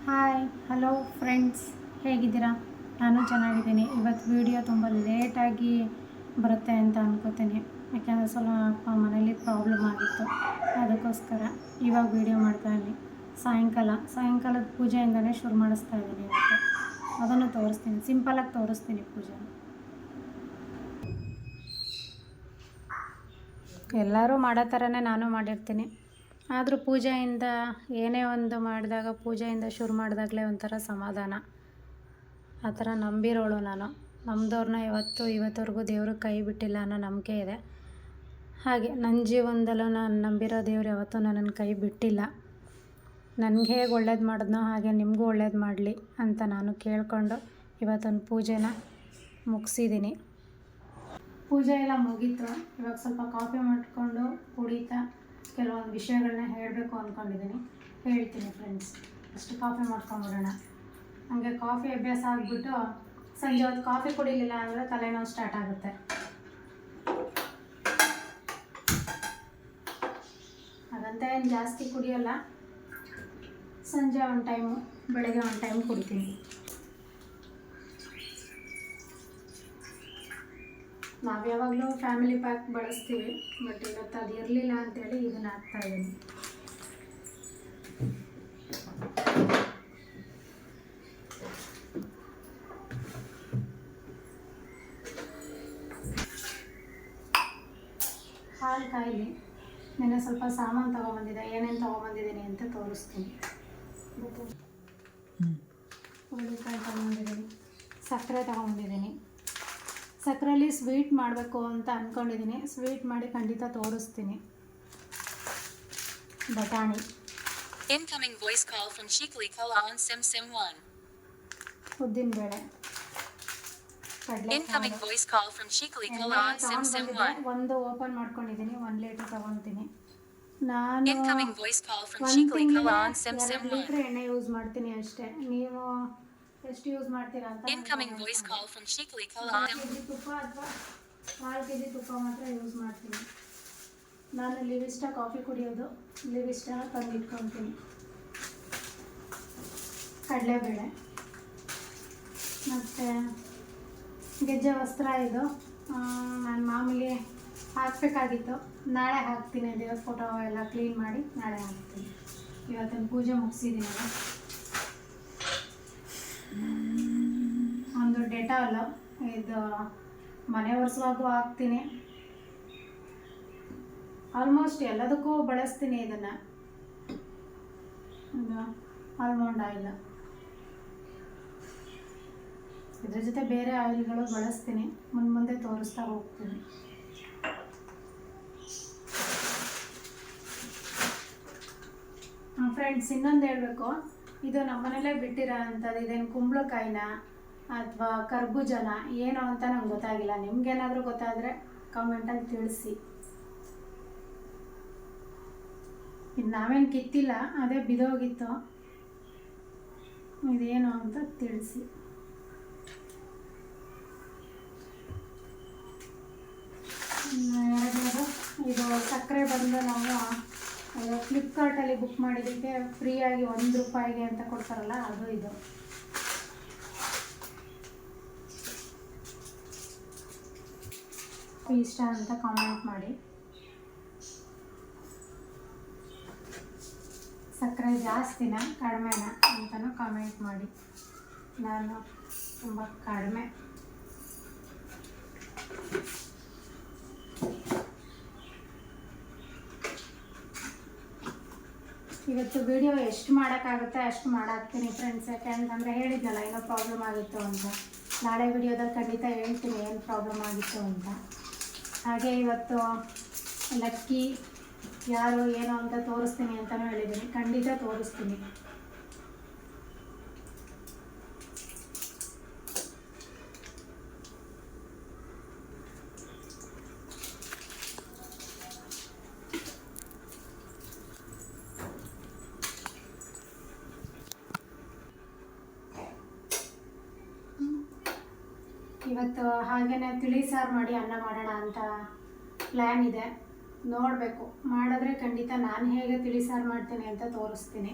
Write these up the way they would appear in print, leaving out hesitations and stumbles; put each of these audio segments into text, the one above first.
Hi hello friends, ಹೇಗಿದ್ದೀರಾ? ನಾನು ಚೆನ್ನಾಗಿದ್ದೀನಿ. ಇವತ್ತು ವಿಡಿಯೋ ತುಂಬ ಲೇಟಾಗಿ ಬರುತ್ತೆ ಅಂತ ಅನ್ಕೋತೀನಿ. ಯಾಕೆಂದರೆ ಸ್ವಲ್ಪ ಮನೇಲಿ ಪ್ರಾಬ್ಲಮ್ ಆಗಿತ್ತು, ಅದಕ್ಕೋಸ್ಕರ ಇವಾಗ ವಿಡಿಯೋ ಮಾಡ್ತಾಯಿದ್ದೀನಿ. ಸಾಯಂಕಾಲದ ಪೂಜೆಯಿಂದಲೇ ಶುರು ಮಾಡಿಸ್ತಾ ಇದ್ದೀನಿ. ಇವತ್ತು ಅದನ್ನು ತೋರಿಸ್ತೀನಿ, ಸಿಂಪಲಾಗಿ ತೋರಿಸ್ತೀನಿ ಪೂಜೆ. ಎಲ್ಲರೂ ಮಾಡೋ ಥರನೇ ನಾನು ಮಾಡಿರ್ತೀನಿ. ಆದರೂ ಪೂಜೆಯಿಂದ ಏನೇ ಒಂದು ಮಾಡಿದಾಗ, ಪೂಜೆಯಿಂದ ಶುರು ಮಾಡಿದಾಗಲೇ ಒಂಥರ ಸಮಾಧಾನ. ಆ ಥರ ನಂಬಿರೋಳು ನಾನು. ನಮ್ಮದವ್ರನ್ನ ಇವತ್ತವರೆಗೂ ದೇವರು ಕೈ ಬಿಟ್ಟಿಲ್ಲ ಅನ್ನೋ ನಂಬಿಕೆ ಇದೆ. ಹಾಗೆ ನನ್ನ ಜೀವನದಲ್ಲೂ ನಾನು ನಂಬಿರೋ ದೇವ್ರು ಯಾವತ್ತೂ ನನ್ನನ್ನು ಕೈ ಬಿಟ್ಟಿಲ್ಲ. ನನಗೆ ಹೇಗೆ ಒಳ್ಳೇದು ಮಾಡಿದ್ನೋ ಹಾಗೆ ನಿಮಗೂ ಒಳ್ಳೇದು ಮಾಡಲಿ ಅಂತ ನಾನು ಕೇಳಿಕೊಂಡು ಇವತ್ತೊಂದು ಪೂಜೆನ ಮುಗಿಸಿದ್ದೀನಿ. ಪೂಜೆ ಎಲ್ಲ ಮುಗೀತು. ಇವಾಗ ಸ್ವಲ್ಪ ಕಾಫಿ ಮಾಡಿಕೊಂಡು ಕುಡಿತಾ ಕೆಲವೊಂದು ವಿಷಯಗಳನ್ನ ಹೇಳಬೇಕು ಅಂದ್ಕೊಂಡಿದ್ದೀನಿ. ಹೇಳ್ತೀನಿ ಫ್ರೆಂಡ್ಸ್. ಅಷ್ಟು ಕಾಫಿ ಮಾಡ್ಕೊಂಬಿಡೋಣ. ಹಾಗೆ ಕಾಫಿ ಅಭ್ಯಾಸ ಆಗಿಬಿಟ್ಟು ಸಂಜೆ ಹೊತ್ತು ಕಾಫಿ ಕುಡಿಲಿಲ್ಲ ಅಂದರೆ ತಲೆನೋವು ಸ್ಟಾರ್ಟ್ ಆಗುತ್ತೆ. ಹಾಗಂತ ಏನು ಜಾಸ್ತಿ ಕುಡಿಯೋಲ್ಲ. ಸಂಜೆ ಒಂದು ಟೈಮು, ಬೆಳಗ್ಗೆ ಒಂದು ಟೈಮ್ ಕುಡಿತೀನಿ. ನಾವು ಯಾವಾಗಲೂ ಫ್ಯಾಮಿಲಿ ಪ್ಯಾಕ್ ಬಳಸ್ತೀವಿ, ಬಟ್ ಇವತ್ತು ಅದು ಇರಲಿಲ್ಲ ಅಂತೇಳಿ ಇದನ್ನು ಹಾಕ್ತಾಯಿದ್ದೀನಿ. ಹಾಲು ಕಾಯಿಲಿ. ನೆನ್ನೆ ಸ್ವಲ್ಪ ಸಾಮಾನು ತೊಗೊಬಂದಿದ್ದೆ, ಏನೇನು ತೊಗೊಬಂದಿದ್ದೀನಿ ಅಂತ ತೋರಿಸ್ತೀನಿ. ಹುರುಳಿಕಾಯಿ ತೊಗೊಂಡಿದ್ದೀನಿ, ಸಕ್ಕರೆ ತೊಗೊಂಡಿದ್ದೀನಿ. ಸಕ್ಕರೆಯಲ್ಲಿ ಸ್ವೀಟ್ ಮಾಡಬೇಕು ಅಂತ ಅಂದ್ಕೊಂಡಿದ್ದೀನಿ. ಸ್ವೀಟ್ ಮಾಡಿ ಖಂಡಿತ ತೋರಿಸ್ತೀನಿ. ಬಟಾಣಿ, Incoming voice call from Shikli Kala on Sim 1. ಉದ್ದಿನಬೇಳೆ, Incoming voice call from Shikli Kala on Sim 1. ಒಂದು ಓಪನ್ ಮಾಡ್ಕೊಂಡಿದ್ದೀನಿ. 1 ಲೀಟ್ರ್ ತೊಗೊತೀನಿ ನಾನು. Incoming voice call from 1 Shikli ತಿಂಗಳಿಗೆ Kala on Sim 2 1. ಲೀಟ್ರ್ ಎಣ್ಣೆ ಯೂಸ್ ಮಾಡ್ತೀನಿ ಅಷ್ಟೇ. ನೀವು ಎಷ್ಟು ಯೂಸ್ ಮಾಡ್ತೀರಾ ಅಂತ. Incoming voice call from Shikli Kala on 1 kg ತುಪ್ಪ ಅಥವಾ 4 kg ತುಪ್ಪ ಮಾತ್ರ ಯೂಸ್ ಮಾಡ್ತೀನಿ. ನಾನು ಲಿವಿಸ್ಟ ಕಾಫಿ ಕುಡಿಯೋದು, ಲಿವಿಸ್ಟನ ತಂದಿಟ್ಕೊತೀನಿ. ಕಡಲೆಬೇಳೆ ಮತ್ತು ಗೆಜ್ಜೆ ವಸ್ತ್ರ. ಇದು ನಾನು ಮಾಮೂಲಿ ಹಾಕಬೇಕಾಗಿತ್ತು, ನಾಳೆ ಹಾಕ್ತೀನಿ. ದೇವ್ರ ಫೋಟೋ ಎಲ್ಲ ಕ್ಲೀನ್ ಮಾಡಿ ನಾಳೆ ಹಾಕ್ತೀನಿ. ಇವತ್ತಿನ ಪೂಜೆ ಮುಗಿಸಿದ್ದೀನಿ. ಒಂದು ಡೆಟಾಲ್, ಇದು ಮನೆ ಒರೆಸುವಾಗೂ ಹಾಕ್ತೀನಿ. ಆಲ್ಮೋಸ್ಟ್ ಎಲ್ಲದಕ್ಕೂ ಬಳಸ್ತೀನಿ ಇದನ್ನು. ಇದು ಆಲ್ಮಂಡ್ ಆಯಿಲ್, ಇದ್ರ ಜೊತೆ ಬೇರೆ ಆಯಿಲ್ಗಳು ಬಳಸ್ತೀನಿ. ಮುಂದೆ ತೋರಿಸ್ತಾ ಹೋಗ್ತೀನಿ. ಫ್ರೆಂಡ್ಸ್, ಇನ್ನೊಂದು ಹೇಳಬೇಕು. ಇದು ನಮ್ಮ ಮನೇಲೇ ಬಿಟ್ಟಿರೋ ಅಂಥದ್ದು. ಇದೇನು ಕುಂಬಳಕಾಯಿನ ಅಥವಾ ಕರ್ಬೂಜನ ಏನೋ ಅಂತ ನಂಗೆ ಗೊತ್ತಾಗಿಲ್ಲ. ನಿಮ್ಗೇನಾದರೂ ಗೊತ್ತಾದರೆ ಕಾಮೆಂಟಲ್ಲಿ ತಿಳಿಸಿ. ಇದು ನಾವೇನು ಕಿತ್ತಿಲ್ಲ, ಅದೇ ಬಿದೋಗಿತ್ತು. ಇದೇನು ಅಂತ ತಿಳಿಸಿ. ಎರಡನೇದು, ಇದು ಸಕ್ಕರೆ ಬಂದು ನಾವು ಫ್ಲಿಪ್ಕಾರ್ಟಲ್ಲಿ ಬುಕ್ ಮಾಡಿದ್ದಕ್ಕೆ ಫ್ರೀಯಾಗಿ ₹1 ಅಂತ ಕೊಡ್ತಾರಲ್ಲ, ಅದು ಇದು. ಇಷ್ಟ ಅಂತ ಕಾಮೆಂಟ್ ಮಾಡಿ. ಸಕ್ಕರೆ ಜಾಸ್ತಿನ ಕಡಿಮೆನ ಅಂತಲೂ ಕಾಮೆಂಟ್ ಮಾಡಿ. ನಾನು ತುಂಬ ಕಡಿಮೆ. ಇವತ್ತು ವಿಡಿಯೋ ಎಷ್ಟು ಮಾಡೋಕ್ಕಾಗುತ್ತೆ ಅಷ್ಟು ಮಾಡಾಕ್ತೀನಿ ಫ್ರೆಂಡ್ಸ್. ಯಾಕೆಂತಂದರೆ ಹೇಳಿದ್ನಲ್ಲ ಏನೋ ಪ್ರಾಬ್ಲಮ್ ಆಗಿತ್ತು ಅಂತ. ನಾಳೆ ವಿಡಿಯೋದಲ್ಲಿ ಖಂಡಿತ ಹೇಳ್ತೀನಿ ಏನು ಪ್ರಾಬ್ಲಮ್ ಆಗಿತ್ತು ಅಂತ. ಹಾಗೆ ಇವತ್ತು ಲಕ್ಕಿ ಯಾರು ಏನು ಅಂತ ತೋರಿಸ್ತೀನಿ ಅಂತಲೂ ಹೇಳಿದ್ದೀನಿ. ಖಂಡಿತ ತೋರಿಸ್ತೀನಿ. ಇವತ್ತು ಹಾಗೆಯೇ ತಿಳಿ ಸಾರು ಮಾಡಿ ಅನ್ನ ಮಾಡೋಣ ಅಂತ ಪ್ಲ್ಯಾನ್ ಇದೆ. ನೋಡಬೇಕು, ಮಾಡಿದ್ರೆ ಖಂಡಿತ ನಾನು ಹೇಗೆ ತಿಳಿ ಸಾರು ಮಾಡ್ತೀನಿ ಅಂತ ತೋರಿಸ್ತೀನಿ.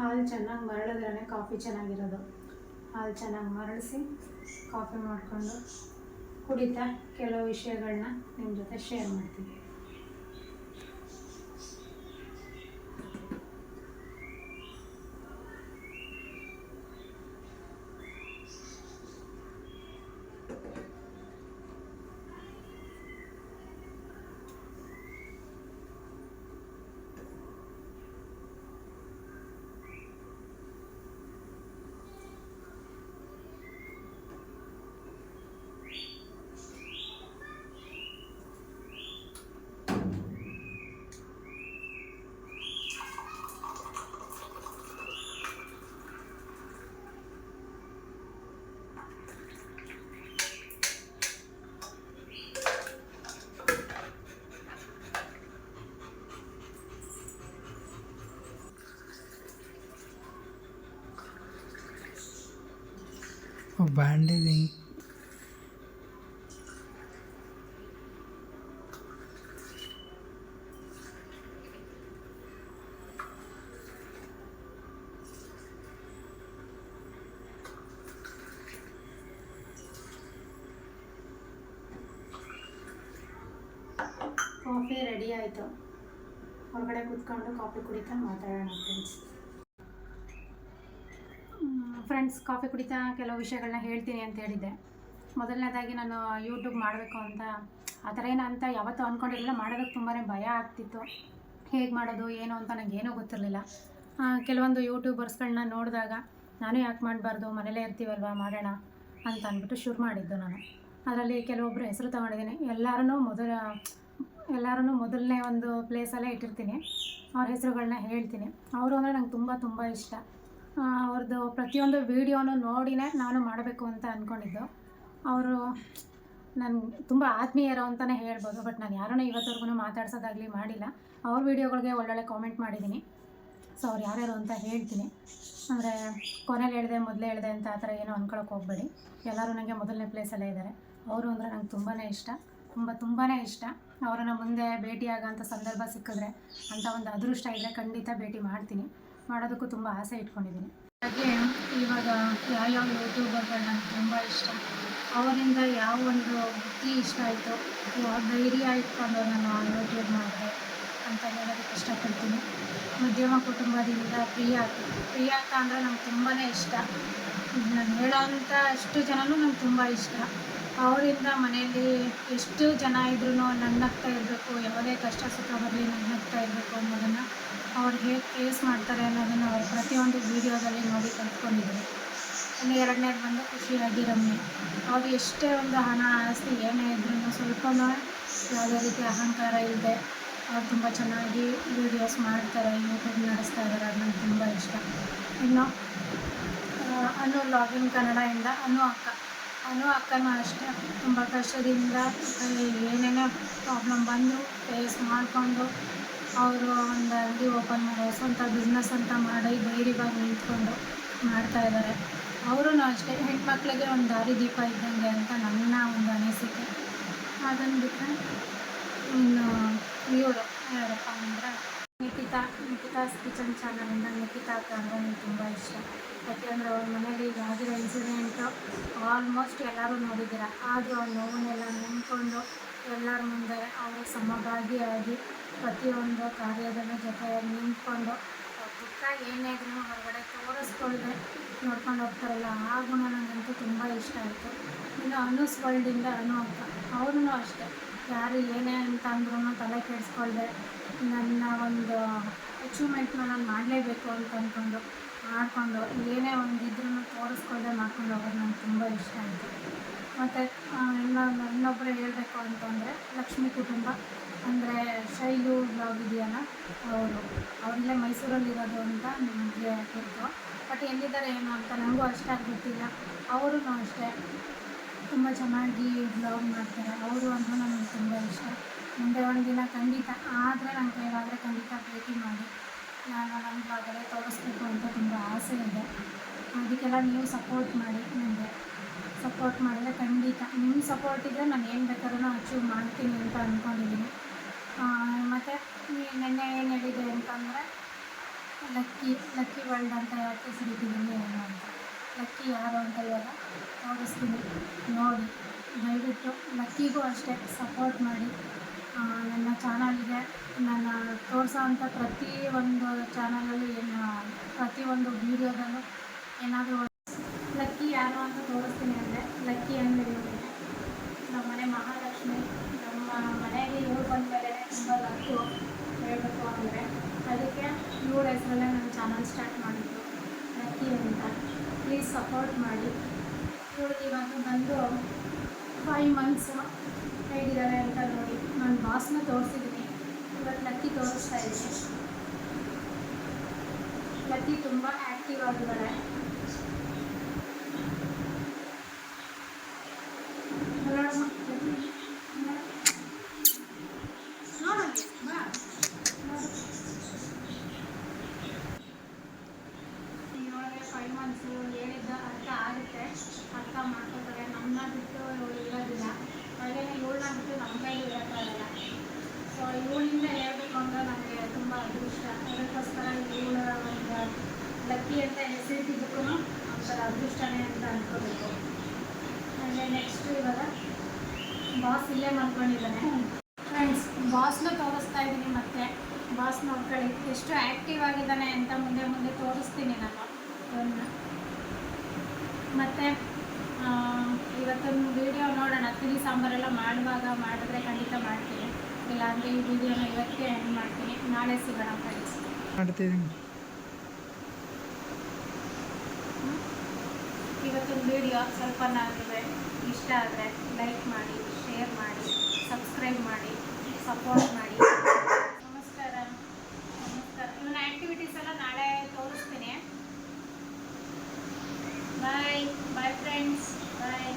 ಹಾಲು ಚೆನ್ನಾಗಿ ಮರಳಿದ್ರೇ ಕಾಫಿ ಚೆನ್ನಾಗಿರೋದು. ಹಾಲು ಚೆನ್ನಾಗಿ ಮರಳಿಸಿ ಕಾಫಿ ಮಾಡಿಕೊಂಡು ಕುಡಿತಾ ಕೆಲವು ವಿಷಯಗಳನ್ನ ನಿಮ್ಮ ಜೊತೆ ಶೇರ್ ಮಾಡ್ತೀನಿ. ಬಾಂಡಿದೆ ಕಾಫಿ ರೆಡಿ ಆಯಿತು. ಹೊರಗಡೆ ಕೂತ್ಕೊಂಡು ಕಾಫಿ ಕುಡಿತಾ ಮಾತಾಡೋಣ ಫ್ರೆಂಡ್ಸ್. ಕಾಫಿ ಕುಡಿತಾ ಕೆಲವು ವಿಷಯಗಳನ್ನ ಹೇಳ್ತೀನಿ ಅಂತ ಹೇಳಿದ್ದೆ. ಮೊದಲನೇದಾಗಿ ನಾನು ಯೂಟ್ಯೂಬ್ ಮಾಡಬೇಕು ಅಂತ ಆ ಥರ ಏನಂತ ಯಾವತ್ತೂ ಅಂದ್ಕೊಂಡಿರಲಿಲ್ಲ. ಮಾಡೋದಕ್ಕೆ ತುಂಬಾ ಭಯ ಆಗ್ತಿತ್ತು. ಹೇಗೆ ಮಾಡೋದು ಏನು ಅಂತ ನನಗೇನೂ ಗೊತ್ತಿರಲಿಲ್ಲ. ಕೆಲವೊಂದು ಯೂಟ್ಯೂಬರ್ಸ್ಗಳನ್ನ ನೋಡಿದಾಗ ನಾನು ಯಾಕೆ ಮಾಡಬಾರ್ದು, ಮನೇಲೇ ಇರ್ತೀವಲ್ವ ಮಾಡೋಣ ಅಂತ ಅಂದ್ಬಿಟ್ಟು ಶುರು ಮಾಡಿದ್ದು ನಾನು. ಅದರಲ್ಲಿ ಕೆಲವೊಬ್ಬರು ಹೆಸರು ತೊಗೊಂಡಿದ್ದೀನಿ. ಎಲ್ಲರೂ ಮೊದಲನೇ ಒಂದು ಪ್ಲೇಸಲ್ಲೇ ಇಟ್ಟಿರ್ತೀನಿ. ಅವ್ರ ಹೆಸರುಗಳನ್ನ ಹೇಳ್ತೀನಿ. ಅವರು ಅಂದರೆ ನಂಗೆ ತುಂಬ ಇಷ್ಟ. ಅವ್ರದ್ದು ಪ್ರತಿಯೊಂದು ವೀಡಿಯೋನು ನೋಡಿನೇ ನಾನು ಮಾಡಬೇಕು ಅಂತ ಅಂದ್ಕೊಂಡಿದ್ದು. ಅವರು ನನಗೆ ತುಂಬ ಆತ್ಮೀಯರು ಅಂತಲೇ ಹೇಳ್ಬೋದು. ಬಟ್ ನಾನು ಯಾರನ್ನೂ ಇವತ್ತವರೆಗೂ ಮಾತಾಡ್ಸೋದಾಗಲಿ ಮಾಡಿಲ್ಲ. ಅವ್ರ ವೀಡಿಯೋಗಳಿಗೆ ಒಳ್ಳೊಳ್ಳೆ ಕಾಮೆಂಟ್ ಮಾಡಿದ್ದೀನಿ. ಸೊ ಅವ್ರು ಯಾರ್ಯಾರು ಅಂತ ಹೇಳ್ತೀನಿ. ಅಂದರೆ ಕೊನೆಯಲ್ಲಿ ಹೇಳಿದೆ ಮೊದಲೇ ಹೇಳಿದೆ ಅಂತ ಆ ಥರ ಏನೋ ಅಂದ್ಕೊಳಕ್ಕೆ ಹೋಗಬೇಡಿ. ಎಲ್ಲರೂ ನನಗೆ ಮೊದಲನೇ ಪ್ಲೇಸಲ್ಲೇ ಇದ್ದಾರೆ. ಅವರು ಅಂದರೆ ನಂಗೆ ತುಂಬಾ ಇಷ್ಟ, ತುಂಬಾ ಇಷ್ಟ. ಅವರನ್ನು ಮುಂದೆ ಭೇಟಿಯಾಗೋಂಥ ಸಂದರ್ಭ ಸಿಕ್ಕಿದ್ರೆ, ಅಂಥ ಒಂದು ಅದೃಷ್ಟ ಇದ್ದರೆ ಖಂಡಿತ ಭೇಟಿ ಮಾಡ್ತೀನಿ. ಮಾಡೋದಕ್ಕೂ ತುಂಬ ಆಸೆ ಇಟ್ಕೊಂಡಿದ್ದೀನಿ. ಹಾಗೆ ಇವಾಗ ಯಾವ್ಯಾವ ಯೂಟ್ಯೂಬರ್ಗಳು ನನಗೆ ತುಂಬ ಇಷ್ಟ, ಅವರಿಂದ ಯಾವ ಒಂದು ಬುದ್ಧಿ ಇಷ್ಟ ಆಯಿತು, ಯಾವ ಧೈರ್ಯ ಇಟ್ಕೊಂಡು ನಾನು ಯೂಟ್ಯೂಬ್ ಮಾಡಿದೆ ಅಂತ ಹೇಳೋದಕ್ಕೆ ಇಷ್ಟಪಡ್ತೀನಿ. ಮಧ್ಯಮ ಕುಟುಂಬದಿಂದ ಪ್ರಿಯಾಕ ಅಂದರೆ ನಂಗೆ ತುಂಬಾ ಇಷ್ಟ. ನಾನು ಹೇಳೋವಂಥ ಅಷ್ಟು ಜನನೂ ನಂಗೆ ತುಂಬ ಇಷ್ಟ. ಅವರಿಂದ ಮನೆಯಲ್ಲಿ ಎಷ್ಟು ಜನ ಇದ್ರೂ ನನ್ನಗ್ತಾ ಇರಬೇಕು, ಯಾವುದೇ ಕಷ್ಟ ಸುಖ ಬರಲಿ ನನ್ನಗ್ತಾ ಇರಬೇಕು ಅನ್ನೋದನ್ನು ಅವ್ರು ಹೇಗೆ ಫೇಸ್ ಮಾಡ್ತಾರೆ ಅನ್ನೋದನ್ನು ಅವ್ರು ಪ್ರತಿಯೊಂದು ವೀಡಿಯೋದಲ್ಲಿ ನೋಡಿ ಕಲ್ತ್ಕೊಂಡಿದ್ದೀನಿ. ಇನ್ನು ಎರಡನೇದು ಬಂದು ಖುಷಿಯಾಗಿ ರಮ್ಯ. ಅವ್ರು ಎಷ್ಟೇ ಒಂದು ಹಣ ಆಸ್ತಿ ಏನೇ ಇದ್ರೂ ಸ್ವಲ್ಪನೂ ಯಾವುದೇ ರೀತಿ ಅಹಂಕಾರ ಇಲ್ಲದೆ ಅವ್ರು ತುಂಬ ಚೆನ್ನಾಗಿ ವೀಡಿಯೋಸ್ ಮಾಡ್ತಾರೆ, ಯೂಟ್ಯೂಬ್ ನಡೆಸ್ತಾ ಇದ್ದಾರೆ. ಅದು ನಂಗೆ ತುಂಬ ಇಷ್ಟ. ಇನ್ನು ಅನು ಲಾಗಿನ್ ಕನ್ನಡದಿಂದ ಅನು ಅಕ್ಕನೂ ಅಷ್ಟೇ ತುಂಬ ಕಷ್ಟದಿಂದ ಏನೇನೋ ಪ್ರಾಬ್ಲಮ್ ಬಂದು ಫೇಸ್ ಮಾಡಿಕೊಂಡು ಅವರು ಒಂದು ಅಂಗಡಿ ಓಪನ್ ಮಾಡೋ ಸ್ವಂತ ಬಿಸ್ನೆಸ್ ಅಂತ ಮಾಡಿ ಧೈರ್ಯವಾಗಿ ನಿಂತ್ಕೊಂಡು ಮಾಡ್ತಾಯಿದ್ದಾರೆ. ಅವರೂ ಅಷ್ಟೇ ಹೆಣ್ಮಕ್ಳಿಗೆ ಒಂದು ದಾರಿದೀಪ ಇದ್ದಂಗೆ ಅಂತ ನನ್ನ ಒಂದು ಅನಿಸಿಕೆ. ಅದನ್ನು ಬಿಟ್ಟರೆ ಇನ್ನು ಇವರು ಯಾರಪ್ಪ ಅಂದರೆ ನಿಖಿತಾಸ್ ಕಿಚನ್ ಚಾನಲಿಂದ ನಿಖಿತಾ ಅಕ್ಕ ಅಂದರೆ ನನಗೆ ತುಂಬ ಇಷ್ಟ. ಯಾಕೆಂದರೆ ಅವ್ರ ಮನೇಲಿ ಈಗ ಆಗಿರೋ ಇನ್ಸಿಡೆಂಟು ಆಲ್ಮೋಸ್ಟ್ ಎಲ್ಲರೂ ನೋಡಿದ್ದೀರ. ಆದರೂ ಅವ್ರ ನೋವನ್ನೆಲ್ಲ ನೆನ್ಕೊಂಡು ಎಲ್ಲರ ಮುಂದೆ ಅವರು ಸಮಭಾಗಿಯಾಗಿ ಪ್ರತಿಯೊಂದು ಕಾರ್ಯದಲ್ಲೂ ಜೊತೆ ನಿಂತ್ಕೊಂಡು ದುಃಖ ಏನೇ ಇದ್ರೂ ಹೊರಗಡೆ ತೋರಿಸ್ಕೊಳ್ದೆ ನೋಡ್ಕೊಂಡು ಹೋಗ್ತಾರಲ್ಲ, ಆ ಗುಣ ನನಗಂತೂ ತುಂಬ ಇಷ್ಟ ಆಯಿತು. ಇನ್ನು ಅನೂಸ್ ವರ್ಲ್ಡಿಂದ ಅನು ಅಕ್ಕ, ಅವ್ರೂ ಅಷ್ಟೇ ಯಾರು ಏನೇ ಅಂತ ಅಂದ್ರೂ ತಲೆ ಕೆಡಿಸ್ಕೊಳ್ದೆ ನನ್ನ ಒಂದು ಅಚೀವ್ಮೆಂಟ್ನ ನಾನು ಮಾಡಲೇಬೇಕು ಅಂತ ಅಂದ್ಕೊಂಡು ಮಾಡಿಕೊಂಡು ಏನೇ ಒಂದು ಇದ್ರೂ ತೋರಿಸ್ಕೊಳ್ದೆ ಮಾಡ್ಕೊಂಡು ಹೋಗೋದು ನಂಗೆ ತುಂಬ ಇಷ್ಟ ಆಯಿತು. ಮತ್ತು ಇನ್ನೊಬ್ಬರು ಹೇಳಬೇಕು ಅಂತಂದರೆ ಲಕ್ಷ್ಮೀ ಕುಟುಂಬ ಅಂದರೆ ಶೈಲು ಬ್ಲಾಗ್ ಇದೆಯಲ್ಲ, ಅವರಿಲ್ಲೇ ಮೈಸೂರಲ್ಲಿರೋದು ಅಂತ ನನಗೆ ಗೊತ್ತು. ಬಟ್ ಎಲ್ಲಿದ್ದಾರೆ ಏನು ಅಂತ ನನಗೂ ಅಷ್ಟಾಗಿ ಗೊತ್ತಿಲ್ಲ. ಅವರೂ ಅಷ್ಟೇ ತುಂಬ ಚೆನ್ನಾಗಿ ಬ್ಲಾಗ್ ಮಾಡ್ತಾರೆ. ಅವರು ಅಂದರೆ ನನಗೆ ತುಂಬ ಇಷ್ಟ. ಮುಂದೆ ಒಂದು ದಿನ ಖಂಡಿತ ಆದರೆ ನನ್ನ ಕೈಲಾದರೆ ಖಂಡಿತ ಭೇಟಿ ಮಾಡಿ ನಾನು ನನ್ನ ಬ್ಲಾಗಲ್ಲೇ ತೋರಿಸ್ಬೇಕು ಅಂತ ತುಂಬ ಆಸೆ ಇದೆ. ಅದಕ್ಕೆಲ್ಲ ನೀವು ಸಪೋರ್ಟ್ ಮಾಡಿ. ನನಗೆ ಸಪೋರ್ಟ್ ಮಾಡಿದರೆ ಖಂಡಿತ ನಿಮ್ಮ ಸಪೋರ್ಟ್ ಇದ್ದರೆ ನಾನು ಏನು ಬೇಕಾದ್ರೂ ಅಚೀವ್ ಮಾಡ್ತೀನಿ ಅಂತ ಅಂದ್ಕೊಂಡಿದ್ದೀನಿ. ಮತ್ತು ನಿನ್ನೆ ಏನು ಹೇಳಿದೆ ಅಂತಂದರೆ ಲಕ್ಕಿ ವರ್ಲ್ಡ್ ಅಂತ ಯಾಕೆ ಹೆಸರಿಟ್ಟಿದ್ದೀನಿ ಏನು ಅಂತ. ಲಕ್ಕಿ ಯಾರು ಅಂತ ಇವಾಗ ತೋರಿಸ್ತೀನಿ ನೋಡಿ. ದಯವಿಟ್ಟು ಲಕ್ಕಿಗೂ ಅಷ್ಟೇ ಸಪೋರ್ಟ್ ಮಾಡಿ. ನನ್ನ ಚಾನಲ್ಗೆ ನನ್ನ ತೋರಿಸೋವಂಥ ಪ್ರತಿಯೊಂದು ಚಾನಲಲ್ಲೂ ಪ್ರತಿಯೊಂದು ವೀಡಿಯೋದಲ್ಲೂ ಏನಾದರೂ ಲಕ್ಕಿ ಯಾರು ಅಂತ ತೋರಿಸ್ತೀನಿ ಅಂದರೆ, ಲಕ್ಕಿ ಅಂದರೆ ಇವಳಿಗೆ ನಮ್ಮ ಮನೆ ಮಹಾಲಕ್ಷ್ಮಿ. ನಮ್ಮ ಮನೆಗೆ ಇವಳು ಬಂದ ಮೇಲೆ ತುಂಬ ಲಕ್ಕು ಹೇಳಬೇಕು ಅಂದರೆ, ಅದಕ್ಕೆ ಇವಳ ಹೆಸರಲ್ಲೇ ನನ್ನ ಚಾನಲ್ ಸ್ಟಾರ್ಟ್ ಮಾಡಿದ್ದು ಲಕ್ಕಿ ಅಂತ. ಪ್ಲೀಸ್ ಸಪೋರ್ಟ್ ಮಾಡಿ. ಇವಳಿಗೆ ಇವಾಗ ಬಂದು 5 ಮಂತ್ಸು. ಹೇಗಿದ್ದಾಳೆ ಅಂತ ನೋಡಿ. ನಾನು ಬಾಸ್ನ ತೋರಿಸಿದ್ದೀನಿ, ಇವತ್ತು ಲಕ್ಕಿ ತೋರಿಸ್ತಾ ಇದ್ದೀನಿ. ಲಕ್ಕಿ ತುಂಬ ಆ್ಯಕ್ಟಿವ್ ಆಗಿದ್ದಾಳೆ. ಇವಾಗ 5 ಮಂತ್ಸು ಹೇಳಿದ್ದ ಅರ್ಥ ಆಗುತ್ತೆ, ಅರ್ಥ ಮಾಡ್ಕೊತಾರೆ. ನಮ್ಮನ್ನ ಬಿಟ್ಟು ಇವಳು ಇರೋದಿಲ್ಲ, ಹಾಗೆಯೇ ಇವಳನ್ನ ಬಿಟ್ಟು ನಮ್ಮ ಕೈಲಿ ಇರೋಕ್ಕಾಗಲ್ಲ. ಸೊ ಇವಳಿಂದ ಹೇಳ್ಬೇಕು ಅಂದರೆ ನನಗೆ ತುಂಬ ಅದೃಷ್ಟ. ಅದಕ್ಕೋಸ್ಕರ ಇವಳ ಒಂದು ಲಕ್ಕಿ ಅಂತ ಹೆಸರಿಟ್ಟಿದ್ದಕ್ಕೂ ಒಂಥರ ಅದೃಷ್ಟನೇ ಅಂತ ಅಂದ್ಕೋಬೇಕು. ಹಾಗೆ ನೆಕ್ಸ್ಟು ಇವಾಗ ಬಾಸ್ ಇಲ್ಲೇ ಮಲ್ಕೊಂಡಿದ್ದಾನೆ. ಫ್ರೆಂಡ್ಸ್, ಬಾಸ್ನ ತೋರಿಸ್ತಾ ಇದ್ದೀನಿ. ಮತ್ತು ಬಾಸ್ ನೋಡ್ಕೊಳ್ಳಿ ಎಷ್ಟು ಆ್ಯಕ್ಟಿವ್ ಆಗಿದ್ದಾನೆ ಅಂತ ಮುಂದೆ ತೋರಿಸ್ತೀನಿ ನಾನು ಅವನ್ನ. ಮತ್ತು ಇವತ್ತೊಂದು ವೀಡಿಯೋ ನೋಡೋಣ. ತಿಳಿ ಸಾಂಬಾರೆಲ್ಲ ಮಾಡಿದ್ರೆ ಖಂಡಿತ ಮಾಡ್ತೀನಿ. ಇಲ್ಲಾಂದರೆ ಈ ವಿಡಿಯೋನ ಇವತ್ತೇ ಎಂಡ್ ಮಾಡ್ತೀನಿ. ನಾಳೆ ಸಿಗೋಣ ಫ್ರೆಂಡ್ಸ್. ಮಾಡ್ತೀನಿ. ಇವತ್ತೊಂದು ವೀಡಿಯೋ ಸ್ವಲ್ಪನಾದರೂ ಇಷ್ಟ ಆದರೆ ಲೈಕ್ ಮಾಡಿ, ಶೇರ್ ಮಾಡಿ, ಸಬ್ಸ್ಕ್ರೈಬ್ ಮಾಡಿ, ಸಪೋರ್ಟ್ ಮಾಡಿ. ನಮಸ್ಕಾರ. ಇವನ ಆ್ಯಕ್ಟಿವಿಟೀಸ್ ಎಲ್ಲ ನಾಳೆ ತೋರಿಸ್ತೀನಿ. Bye friends. ಬಾಯ್.